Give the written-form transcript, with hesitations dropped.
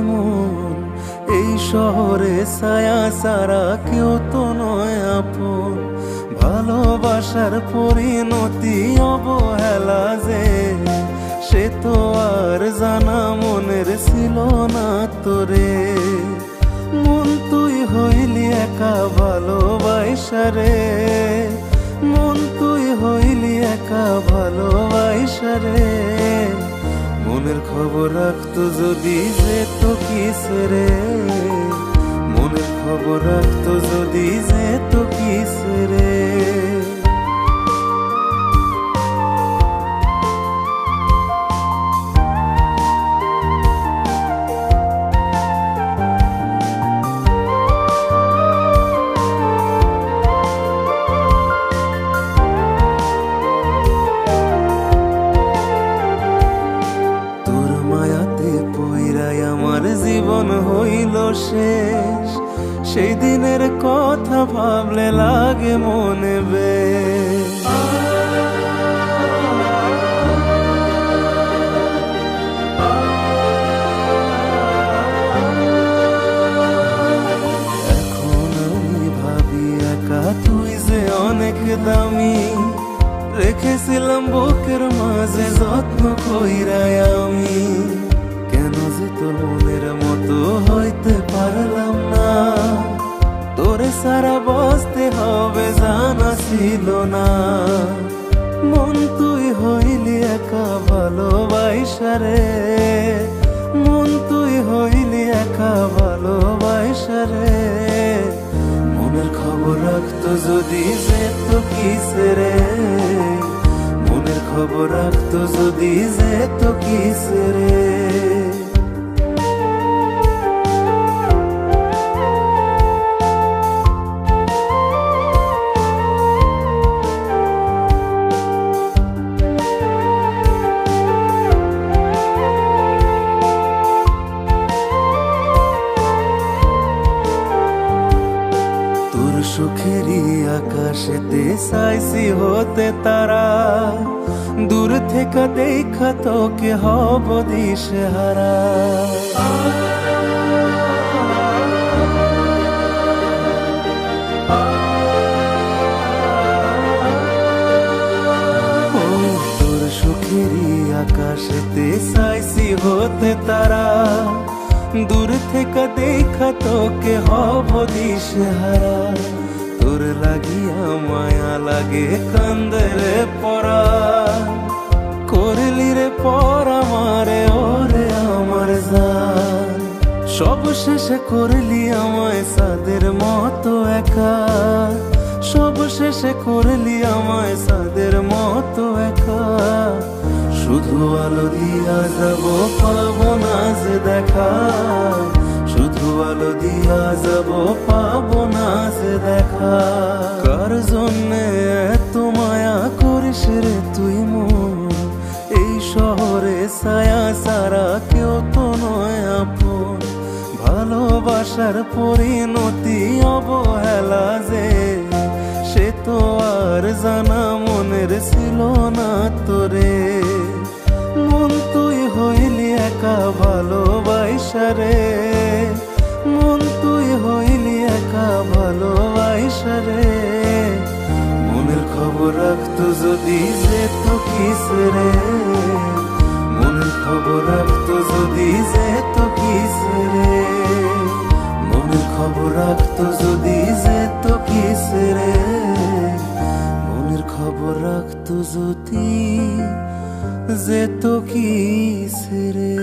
মন, এই শহরে ছায়া সারা কেউ তো নয় আপন। ভালোবাসার পরিণতি অবহেলা যে, সে তো আর জানা মনের ছিল না তোরে। মন তুই হইলি একা ভালোবাসা রে, মন তুই হইলি একা ভালোবাসা রে। মনের খবর রাখতো যদি যেত কিসে রে, মনের খবর রাখতো যদি যেত কিসে রে। আমার জীবন হইল শেষ, সেই দিনের কথা ভাবলে লাগে মনে বেশ। এখন আমি ভাবি একা তুই যে অনেক দামি, রেখেছিলাম বুকের মাঝে যত্ন কইরাই আমি। কেন যে তোর মনের মতো হইতে পারলাম না, তোরে সারা বাঁচতে হবে জানা ছিল না। মন তুই হইলি একা ভালোবাসা রে, মন তুই হইলি একা ভালোবাসা রে। মনের খবর রাখতো যদি যেত কিসে রে, মনের খবর রাখতো যদি যেত কিসে রে। সুখেরই আকাশেতে চাইছি হতে তারা, দূর থেকে দেখা তোকে হব দিশেহারা। তোর সুখেরই আকাশেতে চাইছি হতে তারা, দূর থেকে দেখা তোকে হব দিশেহারা। তোর লাগিয়া মায়া লাগে কান্দে রে পরা, করলি রে পরা মারে ওরে আমার জান। সব শেষে করলি আমায় সাদের মতো একা, সব শেষে করলি আমায় সাদের মতো একা। শুধু আলো দিয়া যাব পাবো না যে দেখা, শুধু আলো দিয়া যাব পাবো না যে দেখা। কার জন্যে এত মায়া করিস রে তুই মন, এই শহরে ছায়া সারা কেউ তো নয় আপন। ভালোবাসার পরিণতি অবহেলা যে, সে তো আর জানা মনের ছিল না তোরে। মন তুই হইলি একা ভালোবাসা রে, মন তুই হইলি একা ভালোবাসা রে। মনের খবর রাখতো যদি যেত কিসে রে, মনের খবর রাখতো যদি যেত কিসে রে। মনের খবর রাখতো যদি যেত কিসে রে, মনের খবর রাখতো যদি যেত কিসে রে।